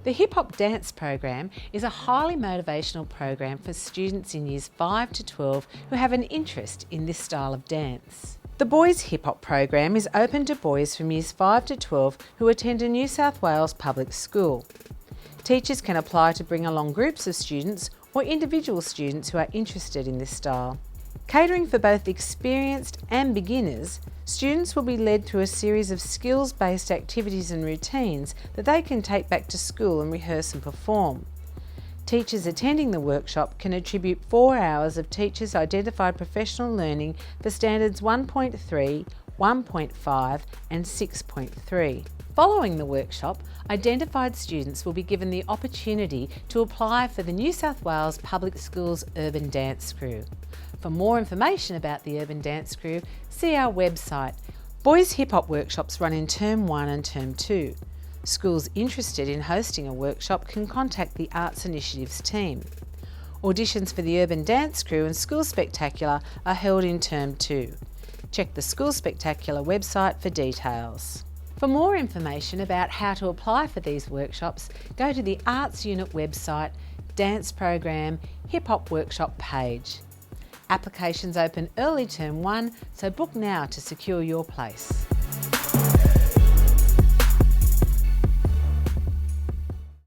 The Hip Hop Dance program is a highly motivational program for students in years 5 to 12 who have an interest in this style of dance. The Boys Hip Hop program is open to boys from years 5 to 12 who attend a New South Wales public school. Teachers can apply to bring along groups of students or individual students who are interested in this style. Catering for both experienced and beginners, students will be led through a series of skills-based activities and routines that they can take back to school and rehearse and perform. Teachers attending the workshop can attribute 4 hours of teachers' identified professional learning for standards 1.3, 1.5 and 6.3. Following the workshop, identified students will be given the opportunity to apply for the New South Wales Public Schools Urban Dance Crew. For more information about the Urban Dance Crew, see our website. Boys Hip Hop workshops run in Term 1 and Term 2. Schools interested in hosting a workshop can contact the Arts Initiatives team. Auditions for the Urban Dance Crew and School Spectacular are held in Term 2. Check the School Spectacular website for details. For more information about how to apply for these workshops, go to the Arts Unit website, Dance Program, Hip Hop Workshop page. Applications open early Term 1, so book now to secure your place.